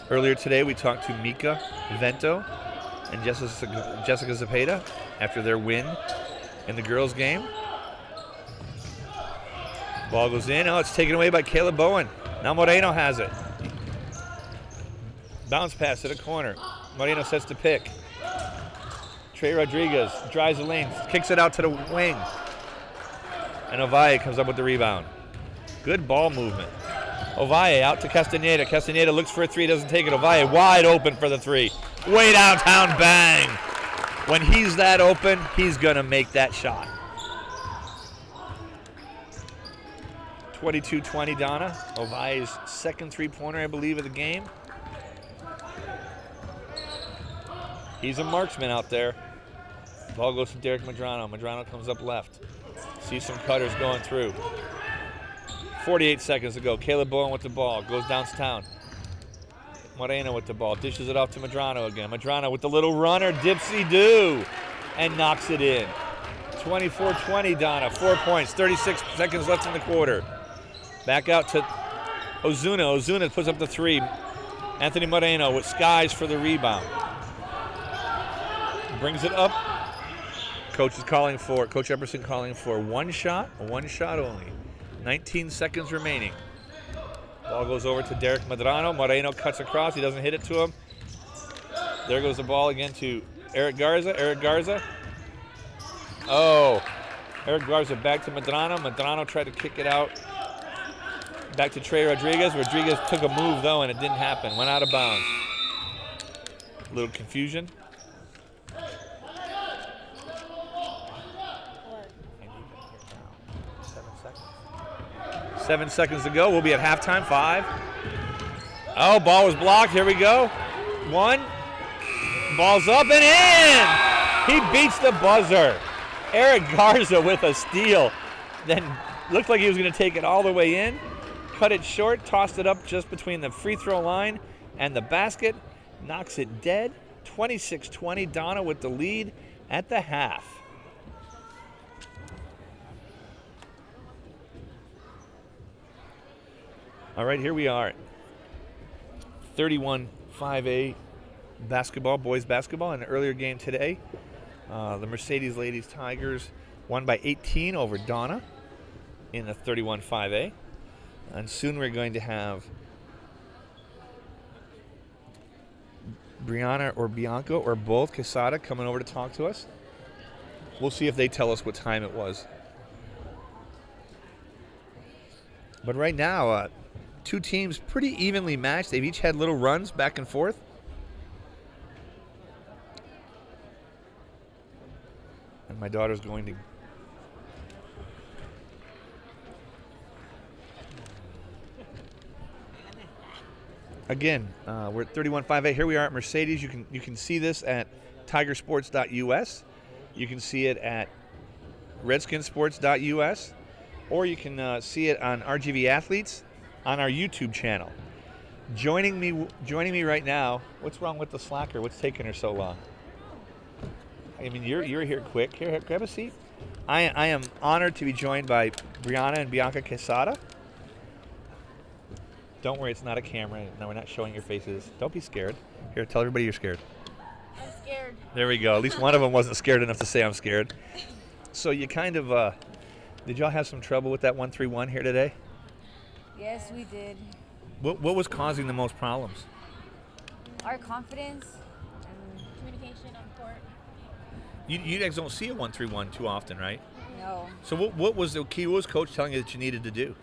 Earlier today, we talked to Mika Vento and Jessica Zepeda after their win in the girls' game. Ball goes in. Oh, it's taken away by Caleb Bowen. Now Moreno has it. Bounce pass to the corner. Moreno sets the pick. Trey Rodriguez drives the lane, kicks it out to the wing. And Ovalle comes up with the rebound. Good ball movement. Ovalle out to Castaneda. Castaneda looks for a three, doesn't take it. Ovalle wide open for the three. Way downtown, bang. When he's that open, he's going to make that shot. 22-20 Donna. Ovalle's second three-pointer, I believe, of the game. He's a marksman out there. Ball goes to Derek Medrano. Medrano comes up left. See some cutters going through. 48 seconds to go. Caleb Bowen with the ball. Goes downtown. Moreno with the ball. Dishes it off to Medrano again. Medrano with the little runner. Dipsy-do. And knocks it in. 24-20 Donna. 4 points. 36 seconds left in the quarter. Back out to Ozuna. Ozuna puts up the three. Anthony Moreno with skies for the rebound. Brings it up. Coach Epperson calling for one shot only. 19 seconds remaining. Ball goes over to Derek Medrano. Moreno cuts across. He doesn't hit it to him. There goes the ball again to Eric Garza. Eric Garza. Oh, Eric Garza back to Medrano. Medrano tried to kick it out. Back to Trey Rodriguez. Rodriguez took a move, though, and it didn't happen. Went out of bounds. A little confusion. 7 seconds to go. We'll be at halftime. 5. Oh, ball was blocked. Here we go. 1. Ball's up and in. He beats the buzzer. Eric Garza with a steal. Then looked like he was going to take it all the way in. Cut it short. Tossed it up just between the free throw line and the basket. Knocks it dead. 26-20. Donna with the lead at the half. All right, here we are. 31-5A basketball, boys basketball. In an earlier game today, the Mercedes Ladies Tigers won by 18 over Donna in the 31-5A. And soon we're going to have Brianna or Bianca or both, Quesada, coming over to talk to us. We'll see if they tell us what time it was. But right now, two teams pretty evenly matched. They've each had little runs back and forth. And my daughter's going to... Again, we're at 31-5A. Here we are at Mercedes. You can see this at tigersports.us. You can see it at redskinsports.us. Or you can see it on RGV Athletes on our YouTube channel. Joining me right now. What's wrong with the slacker? What's taking her so long? I mean, you're here quick. Here, grab a seat. I am honored to be joined by Brianna and Bianca Quesada. Don't worry, it's not a camera. No, we're not showing your faces. Don't be scared. Here, tell everybody you're scared. I'm scared. There we go. At least one of them wasn't scared enough to say I'm scared. So you kind of, did y'all have some trouble with that 1-3-1 here today? Yes, we did. What was causing the most problems? Our confidence and communication on court. You guys don't see a 1-3-1 too often, right? No. So what was the key? What was Coach telling you that you needed to do?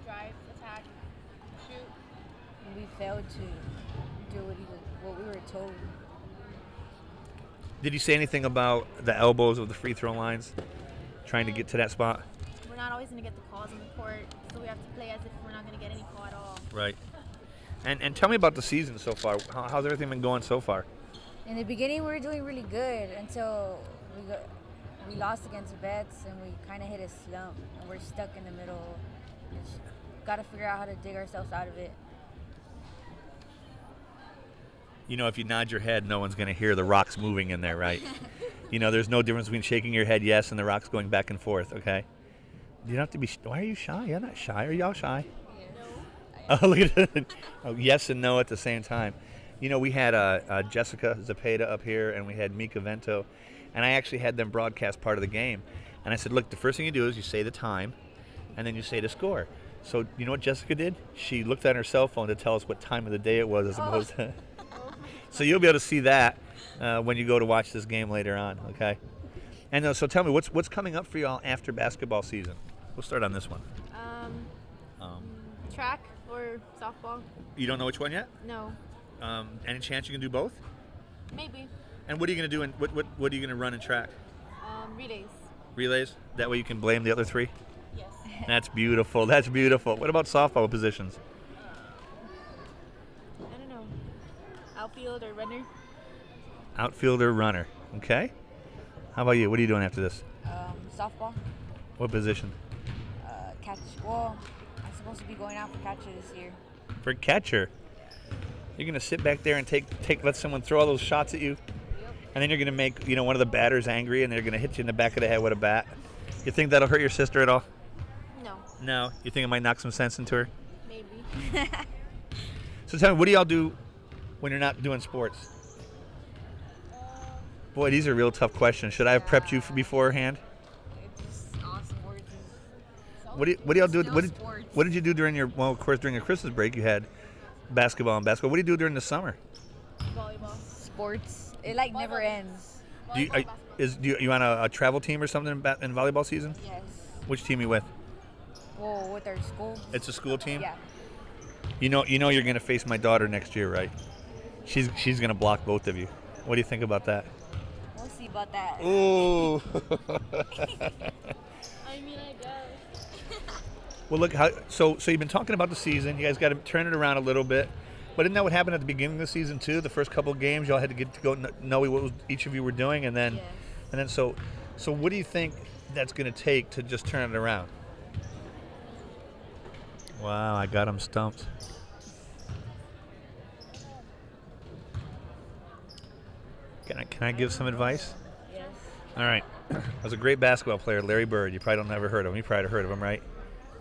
Drive, attack, shoot. And we failed to do what we were told. Did you say anything about the elbows of the free throw lines, trying to get to that spot? We're not always going to get the calls on the court, so we have to play as if we're not going to get any call at all. Right. And tell me about the season so far. How's everything been going so far? In the beginning, we were doing really good until we lost against Vets, and we kind of hit a slump, and we're stuck in the middle. Just got to figure out how to dig ourselves out of it. You know, if you nod your head, no one's going to hear the rocks moving in there, right? You know, there's no difference between shaking your head yes and the rocks going back and forth, okay? You don't have to be... Why are you shy? You're not shy. Are y'all shy? No, Oh, look at it. Oh, yes and no at the same time. You know, we had Jessica Zepeda up here, and we had Mika Vento, and I actually had them broadcast part of the game. And I said, look, the first thing you do is you say the time, and then you say the score. So you know what Jessica did? She looked at her cell phone to tell us what time of the day it was as opposed to... So you'll be able to see that when you go to watch this game later on, okay? And so tell me, what's coming up for you all after basketball season? We'll start on this one. Track or softball? You don't know which one yet? No. Any chance you can do both? Maybe. And what are you going to do? What are you going to run in track? Relays. Relays? That way you can blame the other three? Yes. That's beautiful. That's beautiful. What about softball positions? I don't know. Outfield or runner? Outfielder, runner. Okay. How about you? What are you doing after this? Softball, What position? catch. Well, I'm supposed to be going out for catcher this year. For catcher. You're going to sit back there and let someone throw all those shots at you? And then you're going to make, one of the batters angry, and they're going to hit you in the back of the head with a bat. You think that'll hurt your sister at all? No. No. You think it might knock some sense into her? Maybe. So tell me, what do y'all do when you're not doing sports? Boy, these are real tough questions. Should I have prepped you beforehand? It's awesome words. What do y'all do? Still sports. What did you do during of course, during your Christmas break, you had basketball and basketball. What do you do during the summer? Volleyball. Sports. It never ends. Do you on a travel team or something in volleyball season? Yes. Which team you with? Well, with our school. It's a school team? Yeah. You know you're going to face my daughter next year, right? She's going to block both of you. What do you think about that? We'll see about that. Ooh. I mean, I guess. Well, look, so you've been talking about the season. You guys got to turn it around a little bit. But isn't that what happened at the beginning of the season too? The first couple of games, y'all had to get to go know what each of you were doing, and then, Yes. so what do you think that's going to take to just turn it around? Wow, I got him stumped. Can I give some advice? Yes. All right. I was a great basketball player, Larry Bird. You probably don't never heard of him. You probably heard of him, right?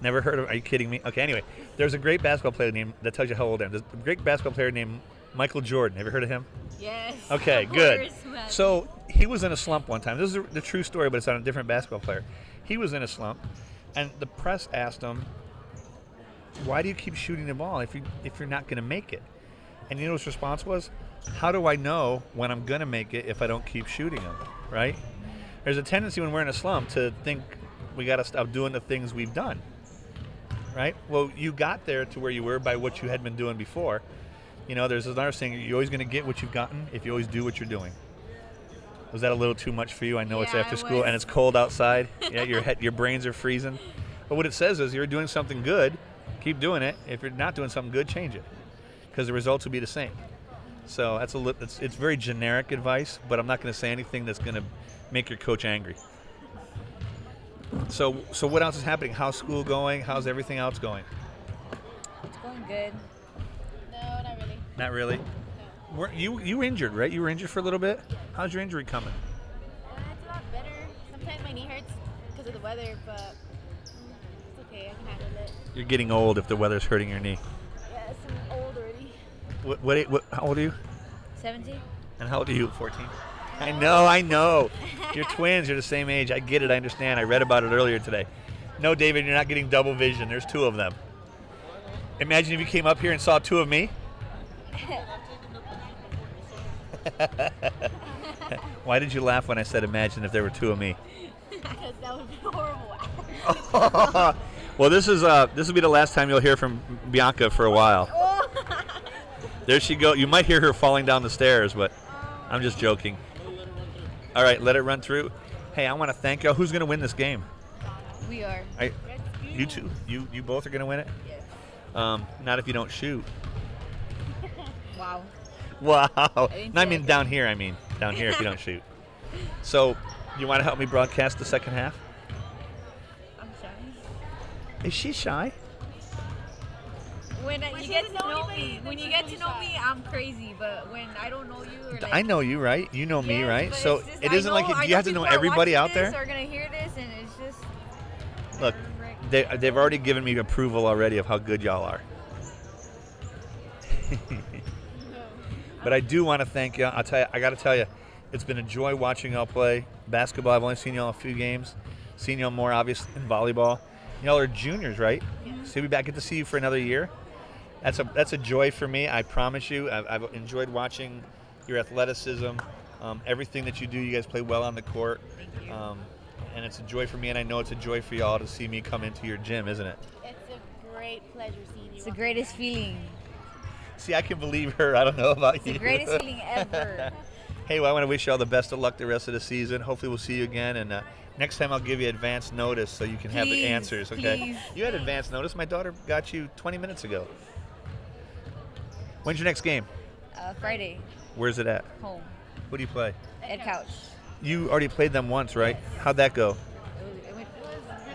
Never heard of him? Are you kidding me? Okay, anyway. There's a great basketball player named, that tells you how old I am. There's a great basketball player named Michael Jordan. Have you heard of him? Yes. Okay, Of good. course, man. So he was in a slump one time. This is the true story, but it's on a different basketball player. He was in a slump, and the press asked him, why do you keep shooting the ball if you're not going to make it? And you know what his response was? How do I know when I'm going to make it if I don't keep shooting them, right? There's a tendency when we're in a slump to think we got to stop doing the things we've done, right? Well, you got there to where you were by what you had been doing before. There's another saying, you're always going to get what you've gotten if you always do what you're doing. Was that a little too much for you? I know it's Yeah, after it school was. and it's cold outside. Yeah, your brains are freezing. But what it says is you're doing something good, keep doing it. If you're not doing something good, change it, because the results will be the same. So it's very generic advice, but I'm not going to say anything that's going to make your coach angry. So what else is happening? How's school going? How's everything else going? It's going good. No, not really. Not really. No. Were you were injured, right? You were injured for a little bit. How's your injury coming? It's a lot better. Sometimes my knee hurts because of the weather, but it's okay. I can handle it. You're getting old if the weather's hurting your knee. Yes, I'm old already. How old are you? 17? And how old are you? 14? I know. You're twins. You're the same age. I get it. I understand. I read about it earlier today. No, David, you're not getting double vision. There's two of them. Imagine if you came up here and saw two of me. Why did you laugh when I said imagine if there were two of me? Because that would be horrible. Well, this will be the last time you'll hear from Bianca for a while. There she go. You might hear her falling down the stairs, but I'm just joking. All right, let it run through. Hey, I want to thank y'all. Who's going to win this game? We are. You two. You both are going to win it? Yes. Not if you don't shoot. Wow. Wow. didn't No, I say mean that. down here. Down here if you don't shoot. So, you want to help me broadcast the second half? I'm shy. Is she shy? When she you get to doesn't know know anybody, me, then when you she's get gonna to be know shy. me, I'm crazy. But when I don't know you, or I know you, right? You know me, Yes, right? but So it's just- it I isn't like I you have to know people are everybody out watching there. this Are gonna hear this, and it's just. Look, they've already given me approval already of how good y'all are. But I do want to thank you. I got to tell you, it's been a joy watching y'all play basketball. I've only seen y'all a few games. Seen y'all more, obviously, in volleyball. Y'all are juniors, right? Yeah. So we'll be back. Get to see you for another year. That's a joy for me. I promise you. I've enjoyed watching your athleticism, everything that you do. You guys play well on the court. Thank you. And it's a joy for me, and I know it's a joy for y'all to see me come into your gym, isn't it? It's a great pleasure seeing you. It's the greatest feeling. See, I can believe her. I don't know about It's you. the greatest feeling ever. Hey, well, I want to wish you all the best of luck the rest of the season. Hopefully we'll see you again, and next time I'll give you advance notice so you can have the Please, answers, okay? please. You had advance notice. My daughter got you 20 minutes ago. When's your next game? Friday, Where's it at? home. Who do you play? Ed Couch. You already played them once, right? How'd that go? It went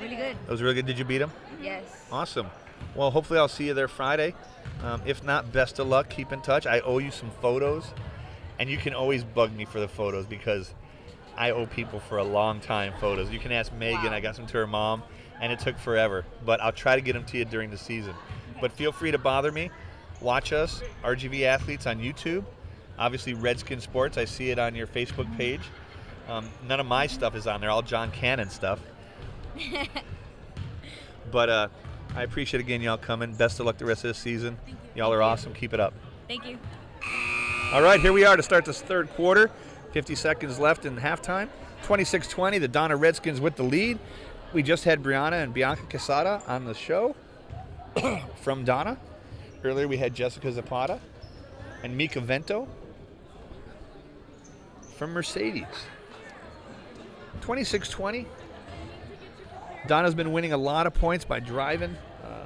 really good. It was really good. Did you beat them? Yes. Awesome. Well, hopefully I'll see you there Friday. If not, best of luck. Keep in touch. I owe you some photos, and you can always bug me for the photos because I owe people for a long time photos. You can ask Megan. Wow. I got some to her mom, and it took forever. But I'll try to get them to you during the season. But feel free to bother me. Watch us, RGV Athletes, on YouTube. Obviously, Redskins Sports. I see it on your Facebook page. None of my stuff is on there, all John Cannon stuff. But I appreciate, again, y'all coming. Best of luck the rest of the season. Thank you. Y'all are awesome. Keep it up. Thank you. All right, here we are to start this third quarter. 50 seconds left in halftime. 26-20, the Donna Redskins with the lead. We just had Brianna and Bianca Quesada on the show from Donna. Earlier we had Jessica Zapata and Mika Vento from Mercedes. 26-20. Donna's been winning a lot of points by driving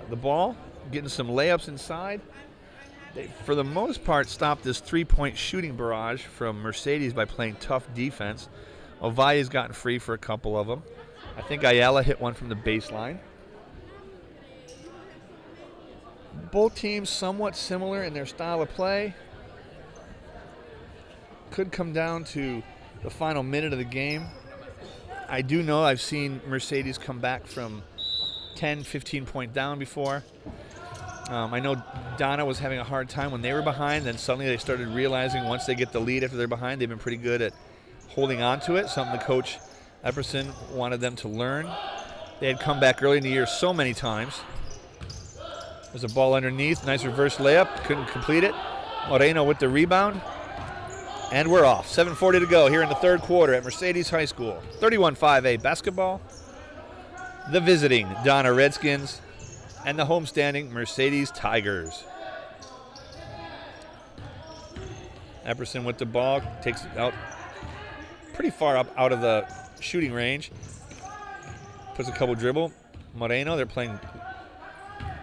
the ball, getting some layups inside. They, for the most part, stopped this three-point shooting barrage from Mercedes by playing tough defense. Ovaya's gotten free for a couple of them. I think Ayala hit one from the baseline. Both teams somewhat similar in their style of play. Could come down to the final minute of the game. I do know I've seen Mercedes come back from 10, 15 point down before. I know Donna was having a hard time when they were behind, then suddenly they started realizing once they get the lead after they're behind, they've been pretty good at holding on to it, something the coach Epperson wanted them to learn. They had come back early in the year so many times. There's a ball underneath, nice reverse layup, couldn't complete it. Moreno with the rebound. And we're off. 7:40 to go here in the third quarter at Mercedes High School. 31-5A basketball. The visiting Donna Redskins and the homestanding Mercedes Tigers. Epperson with the ball, takes it out pretty far up out of the shooting range. Puts a couple dribble. Moreno, they're playing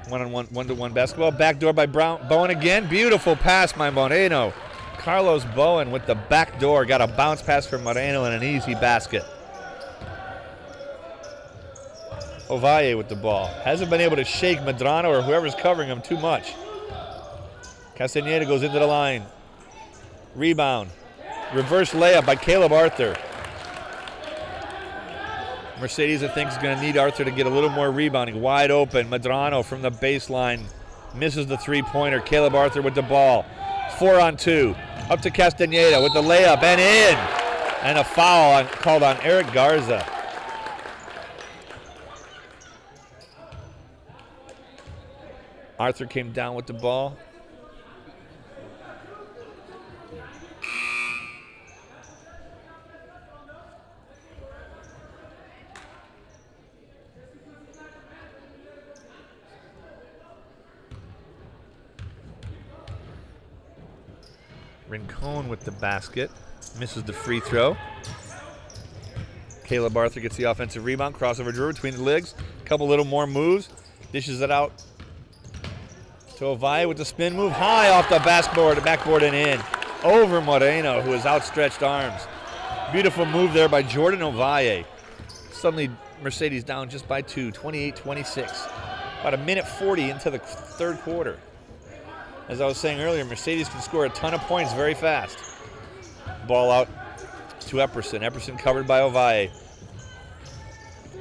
one-on-one, one-to-one basketball. Backdoor by Bowen again. Beautiful pass by Moreno. Carlos Bowen with the back door. Got a bounce pass from Moreno and an easy basket. Ovalle with the ball. Hasn't been able to shake Medrano or whoever's covering him too much. Castaneda goes into the line. Rebound. Reverse layup by Caleb Arthur. Mercedes, I think, is going to need Arthur to get a little more rebounding. Wide open. Medrano from the baseline. Misses the three-pointer. Caleb Arthur with the ball. 4-on-2. Up to Castaneda with the layup and in. And a foul called on Eric Garza. Arthur came down with the ball. Rincon with the basket. Misses the free throw. Caleb Arthur gets the offensive rebound. Crossover dribble between the legs. A couple little more moves. Dishes it out to Ovalle with the spin move. High off the backboard and in. Over Moreno, who has outstretched arms. Beautiful move there by Jordan Ovalle. Suddenly Mercedes down just by 2, 28-26. About a minute 40 into the third quarter. As I was saying earlier, Mercedes can score a ton of points very fast. Ball out to Epperson. Epperson covered by Ovalle.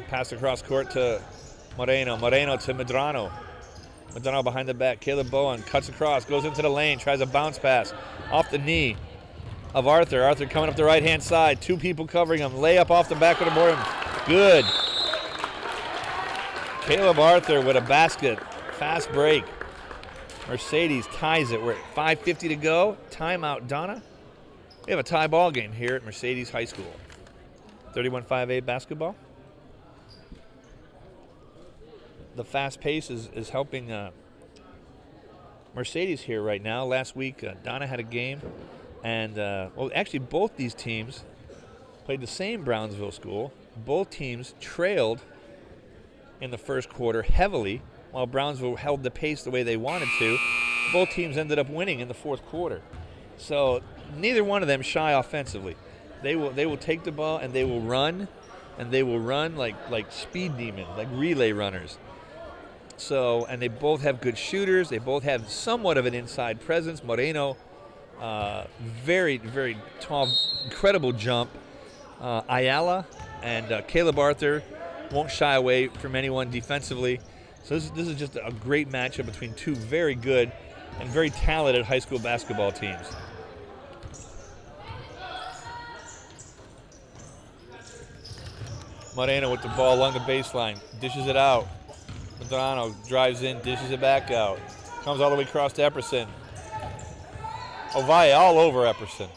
Pass across court to Moreno. Moreno to Medrano. Madonna behind the back. Caleb Bowen cuts across, goes into the lane, tries a bounce pass off the knee of Arthur. Arthur coming up the right-hand side. 2 people covering him. Layup off the back of the board. Good. Caleb Arthur with a basket. Fast break. Mercedes ties it. We're at 5:50 to go. Timeout, Donna. We have a tie ball game here at Mercedes High School. 31-5A basketball. The fast pace is helping Mercedes here right now. Last week, Donna had a game, and well, actually both these teams played the same Brownsville school. Both teams trailed in the first quarter heavily, while Brownsville held the pace the way they wanted to. Both teams ended up winning in the fourth quarter. So neither one of them shy offensively. They will take the ball and they will run, like speed demons, like relay runners. So, and they both have good shooters. They both have somewhat of an inside presence. Moreno, very, very tall, incredible jump. Ayala and Caleb Arthur won't shy away from anyone defensively. So this is just a great matchup between 2 very good and very talented high school basketball teams. Moreno with the ball along the baseline, dishes it out. Medrano drives in, dishes it back out. Comes all the way across to Epperson. Ovalle all over Epperson.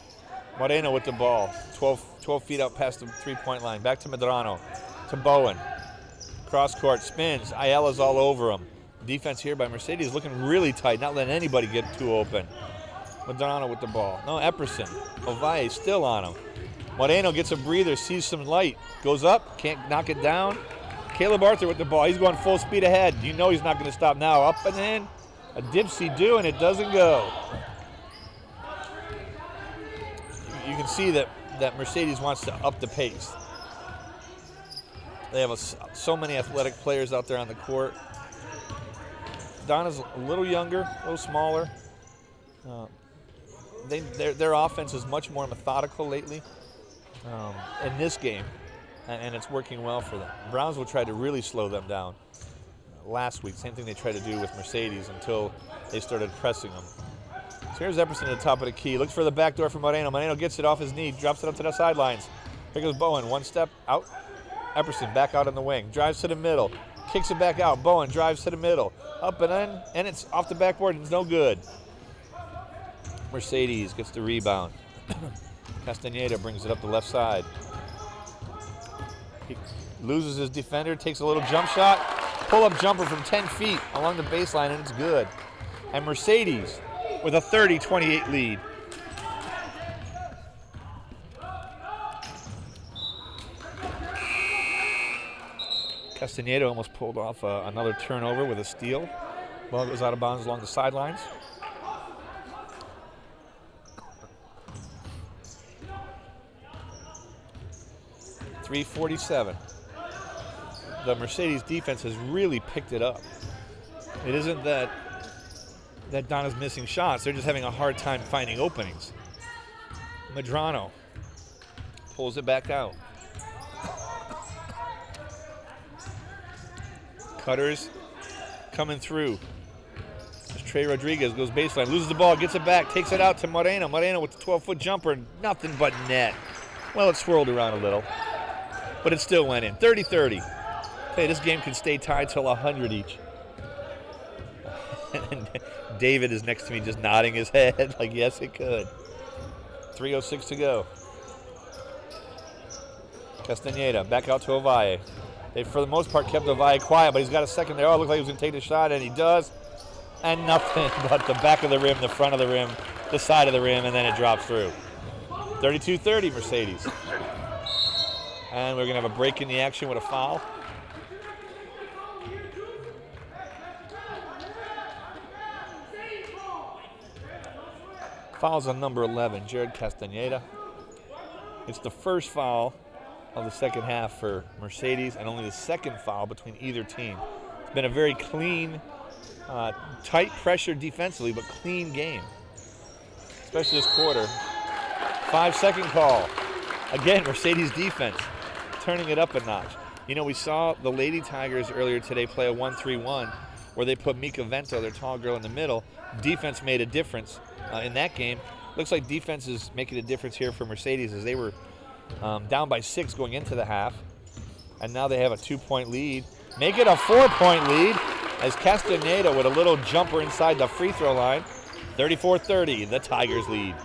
Moreno with the ball, 12 feet out past the 3-point line. Back to Medrano, to Bowen. Cross court, spins, Ayala's all over him. Defense here by Mercedes looking really tight, not letting anybody get too open. Medrano with the ball. No, Epperson. Ovalle still on him. Moreno gets a breather, sees some light, goes up, can't knock it down. Caleb Arthur with the ball. He's going full speed ahead. You know he's not going to stop now. Up and in. A dipsy-do, and it doesn't go. You can see that Mercedes wants to up the pace. They have so many athletic players out there on the court. Donna's a little younger, a little smaller. Their offense is much more methodical lately in this game. And it's working well for them. Brownsville tried to really slow them down last week. Same thing they tried to do with Mercedes until they started pressing them. So here's Epperson at the top of the key. Looks for the back door from Moreno. Moreno gets it off his knee, drops it up to the sidelines. Here goes Bowen, 1 step out. Epperson back out on the wing, drives to the middle, kicks it back out. Bowen drives to the middle, up and in, and it's off the backboard and it's no good. Mercedes gets the rebound. Castaneda brings it up the left side. He loses his defender, takes a little jump shot, pull-up jumper from 10 feet along the baseline, and it's good. And Mercedes with a 30-28 lead. Castaneda almost pulled off another turnover with a steal. Ball goes out of bounds along the sidelines. .347. The Mercedes defense has really picked it up. It isn't that Donna's missing shots. They're just having a hard time finding openings. Medrano pulls it back out. Cutters coming through. As Trey Rodriguez goes baseline, loses the ball, gets it back, takes it out to Moreno. Moreno with the 12-foot jumper, nothing but net. Well, it swirled around a little, but it still went in. 30-30. Hey, this game can stay tied till 100 each. And David is next to me just nodding his head like, yes, it could. 3:06 to go. Castaneda back out to Ovalle. They, for the most part, kept Ovalle quiet, but he's got a second there. Oh, it looked like he was going to take the shot, and he does. And nothing but the back of the rim, the front of the rim, the side of the rim, and then it drops through. 32-30, Mercedes. And we're going to have a break in the action with a foul. Foul's on number 11, Jared Castaneda. It's the first foul of the second half for Mercedes and only the second foul between either team. It's been a very clean, tight pressure defensively, but clean game, especially this quarter. 5-second call. Again, Mercedes defense turning it up a notch. You know, we saw the Lady Tigers earlier today play a 1-3-1. where they put Mika Vento, their tall girl, in the middle. Defense made a difference in that game. Looks like defense is making a difference here for Mercedes as they were down by 6 going into the half. And now they have a 2-point lead. Make it a 4-point lead as Castaneda with a little jumper inside the free throw line. 34-30, the Tigers lead.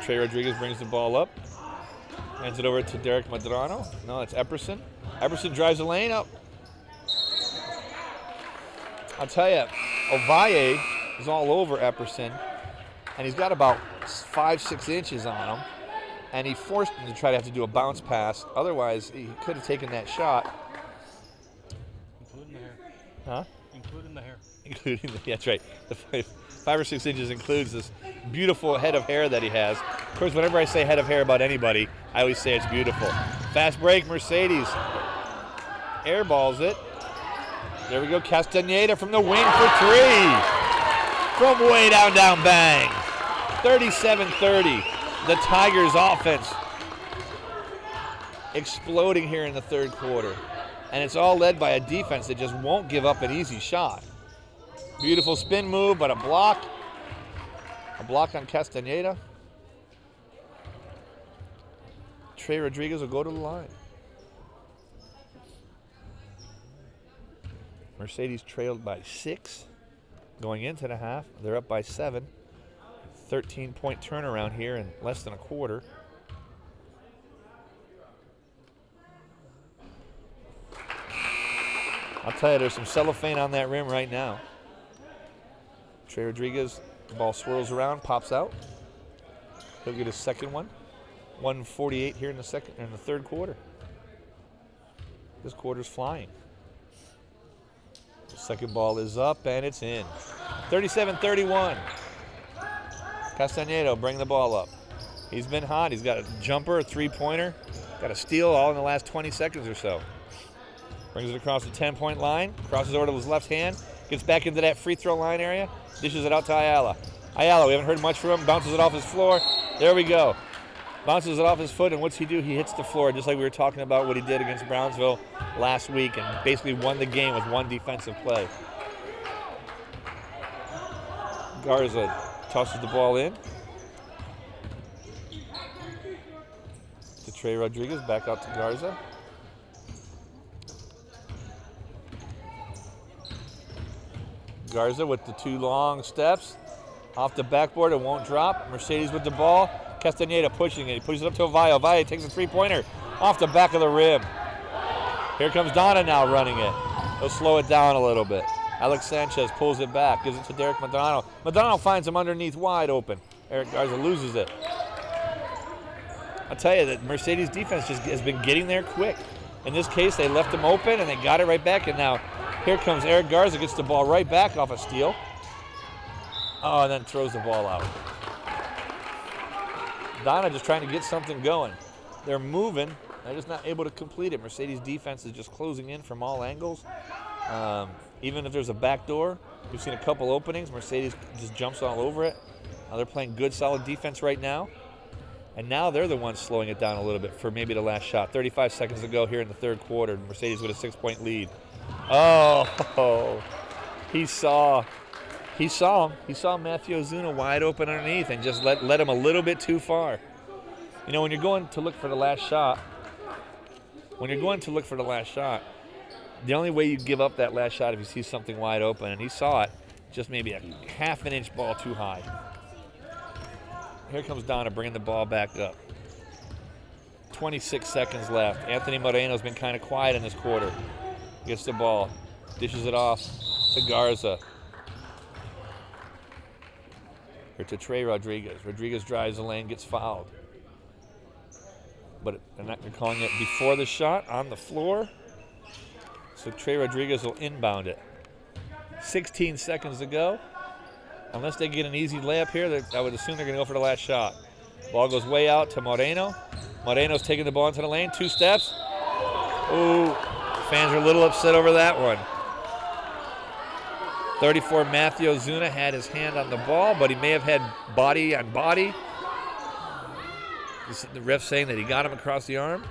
Trey Rodriguez brings the ball up. Hands it over to Derek Medrano. No, it's Epperson. Epperson drives the lane up. I'll tell you, Ovalle is all over Epperson, and he's got about 5-6 inches on him, and he forced him to try to have to do a bounce pass. Otherwise, he could have taken that shot. Including the hair. Huh? Including the hair. Including the, that's right. The 5 or 6 inches includes this beautiful head of hair that he has. Of course, whenever I say head of hair about anybody, I always say it's beautiful. Fast break, Mercedes airballs it. There we go, Castaneda from the wing for 3. From way down, bang. 37-30. The Tigers offense exploding here in the third quarter. And it's all led by a defense that just won't give up an easy shot. Beautiful spin move, but a block. A block on Castaneda. Trey Rodriguez will go to the line. Mercedes trailed by 6 going into the half. They're up by 7. 13-point turnaround here in less than a quarter. I'll tell you, there's some cellophane on that rim right now. Trey Rodriguez, the ball swirls around, pops out. He'll get his second one. 1:48 here in the third quarter. This quarter's flying. The second ball is up and it's in. 37-31. Castaneda bring the ball up. He's been hot. He's got a jumper, a 3-pointer, got a steal all in the last 20 seconds or so. Brings it across the 10-point line, crosses over to his left hand, gets back into that free throw line area, dishes it out to Ayala. Ayala, we haven't heard much from him, bounces it off his floor. There we go. Bounces it off his foot, and what's he do? He hits the floor, just like we were talking about what he did against Brownsville last week, and basically won the game with one defensive play. Garza tosses the ball in to Trey Rodriguez, back out to Garza. Garza with the 2 long steps. Off the backboard, it won't drop. Mercedes with the ball. Castaneda pushing it. He pushes it up to Ovalle. Ovalle takes a 3-pointer off the back of the rim. Here comes Donna now running it. He'll slow it down a little bit. Alex Sanchez pulls it back, gives it to Derek Medrano. Medrano finds him underneath wide open. Eric Garza loses it. I'll tell you that Mercedes defense just has been getting there quick. In this case, they left him open and they got it right back, and now here comes Eric Garza, gets the ball right back off a steal. Oh, and then throws the ball out. Donna just trying to get something going. They're moving. They're just not able to complete it. Mercedes defense is just closing in from all angles. Even if there's a back door, we've seen a couple openings. Mercedes just jumps all over it. They're playing good, solid defense right now. And now they're the ones slowing it down a little bit for maybe the last shot. 35 seconds to go here in the third quarter. Mercedes with a 6-point lead. Oh, he saw him. He saw Matthew Ozuna wide open underneath and just let him a little bit too far. You know, when you're going to look for the last shot, the only way you give up that last shot if you see something wide open, and he saw it, just maybe a half an inch ball too high. Here comes Donna bringing the ball back up. 26 seconds left. Anthony Moreno's been kind of quiet in this quarter. Gets the ball, dishes it off to Garza. Or to Trey Rodriguez. Rodriguez drives the lane, gets fouled. But they're calling it before the shot, on the floor. So Trey Rodriguez will inbound it. 16 seconds to go. Unless they get an easy layup here, I would assume they're going to go for the last shot. Ball goes way out to Moreno. Moreno's taking the ball into the lane, 2 steps. Ooh, fans are a little upset over that one. 34, Matthew Ozuna had his hand on the ball, but he may have had body on body. The ref saying that he got him across the arm.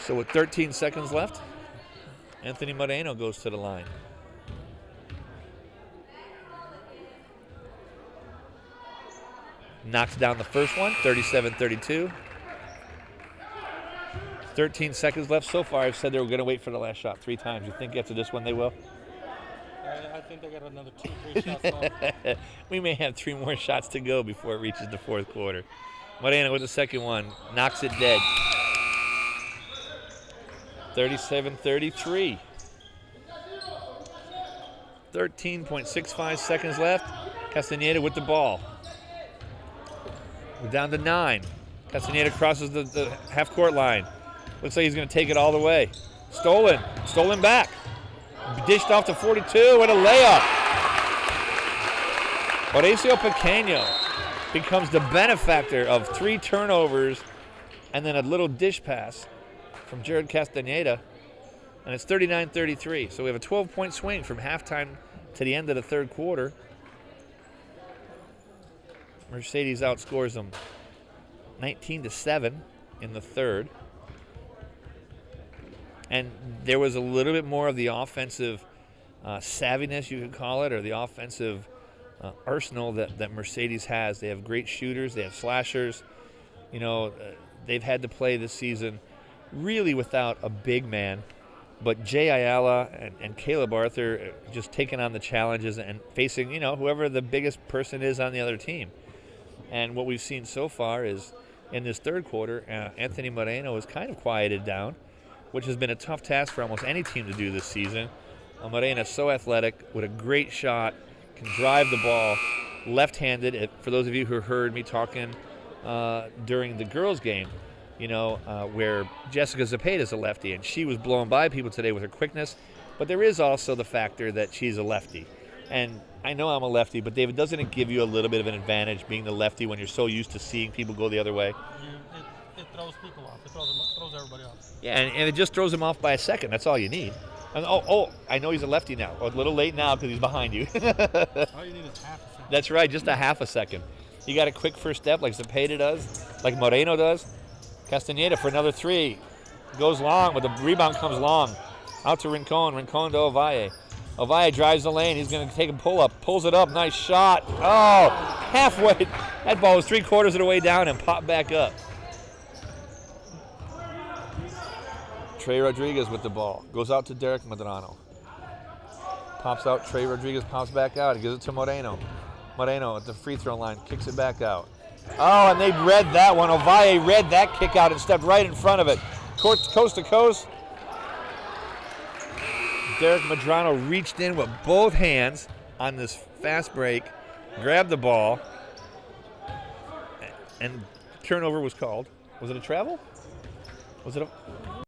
So with 13 seconds left, Anthony Moreno goes to the line. Knocks down the first one, 37-32. 13 seconds left so far. I've said they were going to wait for the last shot 3 times. You think after this one they will? I think they got another 2-3 shots left. We may have 3 more shots to go before it reaches the fourth quarter. Moreno with the second one, knocks it dead. 37-33. 13.65 seconds left. Castaneda with the ball. We're down to 9. Castaneda crosses the half-court line. Looks like he's going to take it all the way. Stolen back. Dished off to 42 and a layup. Horacio Pequeño becomes the benefactor of 3 turnovers and then a little dish pass from Jared Castaneda, and it's 39-33. So we have a 12-point swing from halftime to the end of the third quarter. Mercedes outscores them 19-7 in the third. And there was a little bit more of the offensive savviness, you could call it, or the offensive arsenal that Mercedes has. They have great shooters. They have slashers. You know, they've had to play this season really without a big man. But Jay Ayala and Caleb Arthur just taking on the challenges and facing, you know, whoever the biggest person is on the other team. And what we've seen so far is in this third quarter, Anthony Moreno has kind of quieted down, which has been a tough task for almost any team to do this season. Moreno is so athletic with a great shot, can drive the ball left-handed. For those of you who heard me talking during the girls' game, you know, where Jessica Zepeda is a lefty, and she was blowing by people today with her quickness. But there is also the factor that she's a lefty. And I know I'm a lefty, but David, doesn't it give you a little bit of an advantage being the lefty when you're so used to seeing people go the other way? It throws people off. It throws everybody off. Yeah, and it just throws him off by a second. That's all you need. And I know he's a lefty now. A little late now because he's behind you. All you need is half a second. That's right, just a half a second. You got a quick first step like Zepeda does, like Moreno does. Castaneda for another 3. Goes long, but the rebound comes long. Out to Rincon. Rincon to Ovalle. Ovalle drives the lane. He's going to take a pull-up. Pulls it up. Nice shot. Oh, halfway. That ball was 3/4 of the way down and popped back up. Trey Rodriguez with the ball. Goes out to Derek Medrano. Pops out. Trey Rodriguez pops back out. He gives it to Moreno. Moreno at the free throw line. Kicks it back out. Oh, and they read that one. Ovalle read that kick out and stepped right in front of it. Coast to coast. Derek Medrano reached in with both hands on this fast break, grabbed the ball, and turnover was called. Was it a travel? Was it a...